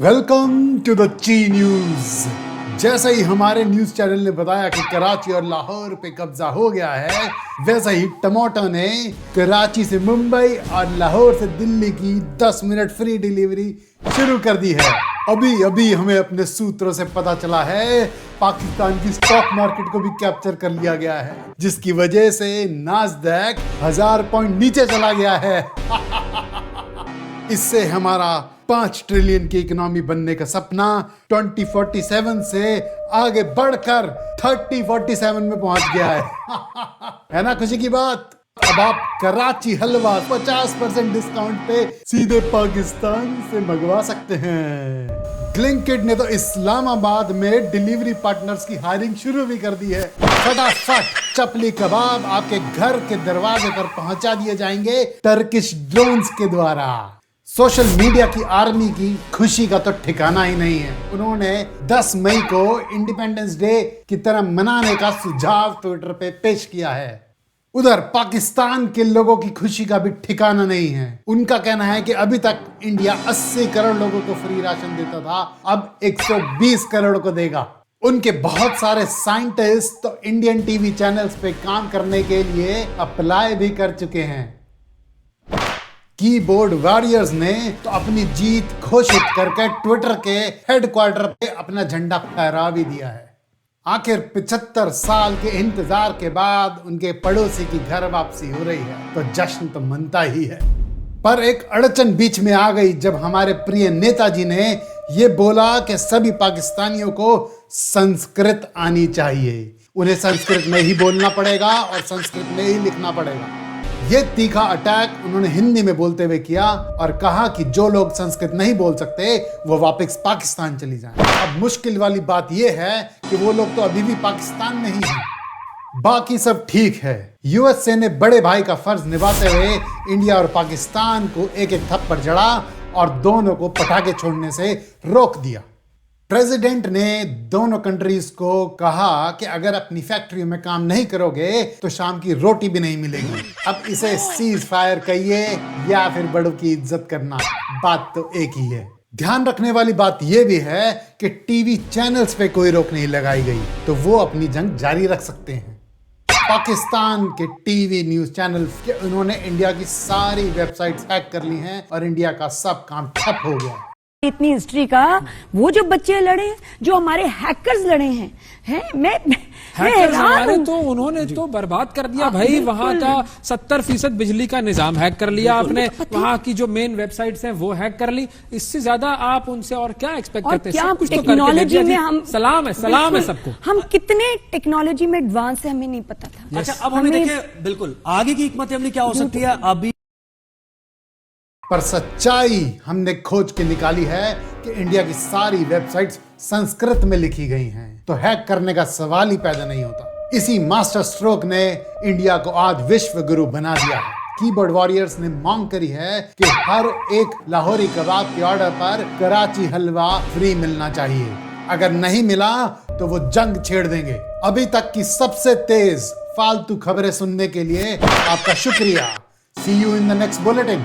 Welcome to the ची news. जैसे ही हमारे न्यूज चैनल ने बताया कि कराची और लाहौर पे कब्जा हो गया है, वैसे ही टमाटो ने कराची से मुंबई और लाहौर से दिल्ली की 10 मिनट फ्री डिलीवरी शुरू कर दी है। अभी अभी हमें अपने सूत्रों से पता चला है पाकिस्तान की स्टॉक मार्केट को भी कैप्चर कर लिया गया है, जिसकी वजह से नास्डैक 1000 पॉइंट नीचे चला गया है। इससे हमारा 5 ट्रिलियन की इकोनॉमी बनने का सपना 2047 से आगे बढ़कर 3047 में पहुंच गया है ना खुशी की बात। अब आप कराची हलवा 50% डिस्काउंट पे सीधे पाकिस्तान से मंगवा सकते हैं। ब्लिंकिट ने तो इस्लामाबाद में डिलीवरी पार्टनर्स की हायरिंग शुरू भी कर दी है। फटाफट चपली कबाब आपके घर के दरवाजे पर पहुंचा दिए जाएंगे टर्किश ड्रोन्स के द्वारा। सोशल मीडिया की आर्मी की खुशी का तो ठिकाना ही नहीं है। उन्होंने 10 मई को इंडिपेंडेंस डे की तरह मनाने का सुझाव ट्विटर पे पेश किया है। उधर पाकिस्तान के लोगों की खुशी का भी ठिकाना नहीं है। उनका कहना है कि अभी तक इंडिया 80 करोड़ लोगों को फ्री राशन देता था, अब 120 करोड़ को देगा। उनके बहुत सारे साइंटिस्ट तो इंडियन टीवी चैनल्स पे काम करने के लिए अप्लाई भी कर चुके हैं। कीबोर्ड वॉरियर्स ने तो अपनी जीत घोषित करके ट्विटर के हेडक्वार्टर पे अपना झंडा फहरा भी दिया है। आखिर 75 साल के इंतजार के बाद उनके पड़ोसी की घर वापसी हो रही है, तो जश्न तो मनता ही है। पर एक अड़चन बीच में आ गई जब हमारे प्रिय नेताजी ने ये बोला कि सभी पाकिस्तानियों को संस्कृत आनी चाहिए, उन्हें संस्कृत में ही बोलना पड़ेगा और संस्कृत में ही लिखना पड़ेगा। ये तीखा अटैक उन्होंने हिंदी में बोलते हुए किया और कहा कि जो लोग संस्कृत नहीं बोल सकते वो वापस पाकिस्तान चली जाएं। अब मुश्किल वाली बात यह है कि वो लोग तो अभी भी पाकिस्तान में ही हैं, बाकी सब ठीक है। यूएसए ने बड़े भाई का फर्ज निभाते हुए इंडिया और पाकिस्तान को एक एक थप्पड़ जड़ा और दोनों को पटाखे छोड़ने से रोक दिया। प्रेसिडेंट ने दोनों कंट्रीज को कहा कि अगर अपनी फैक्ट्री में काम नहीं करोगे तो शाम की रोटी भी नहीं मिलेगी। अब इसे सीज फायर कहिए या फिर बड़ों की इज्जत करना, बात तो एक ही है। ध्यान रखने वाली बात यह भी है कि टीवी चैनल्स पे कोई रोक नहीं लगाई गई, तो वो अपनी जंग जारी रख सकते हैं। पाकिस्तान के टीवी न्यूज चैनल्स के उन्होंने इंडिया की सारी वेबसाइट्स हैक कर ली हैं और इंडिया का सब काम ठप हो गया। इतनी हिस्ट्री का वो जो बच्चे लड़े, जो हमारे हैकर्स लड़े हैं मैं हमारे तो उन्होंने तो बर्बाद कर दिया भाई। वहां का 70% बिजली का निजाम हैक कर लिया आपने, वहां की जो मेन वेबसाइट्स हैं वो हैक कर ली। इससे ज्यादा आप उनसे और क्या एक्सपेक्ट करते हैं? सब कुछ तो टेक्नोलॉजी में हम सलाम है सबको। हम कितने टेक्नोलॉजी में एडवांस है हमें नहीं पता था। अच्छा, अब हमें देखिए बिल्कुल आगे की हिकमत अमली क्या हो सकती है अभी। पर सच्चाई हमने खोज के निकाली है कि इंडिया की सारी वेबसाइट्स संस्कृत में लिखी गई हैं, तो हैक करने का सवाल ही पैदा नहीं होता। इसी मास्टर स्ट्रोक ने इंडिया को आज विश्व गुरु बना दिया है। कीबोर्ड वॉरियर्स ने मांग करी है कि हर एक लाहौरी कबाब के ऑर्डर पर कराची हलवा फ्री मिलना चाहिए। अगर नहीं मिला तो वो जंग छेड़ देंगे। अभी तक की सबसे तेज फालतू खबरें सुनने के लिए आपका शुक्रिया। See you in the next bulletin.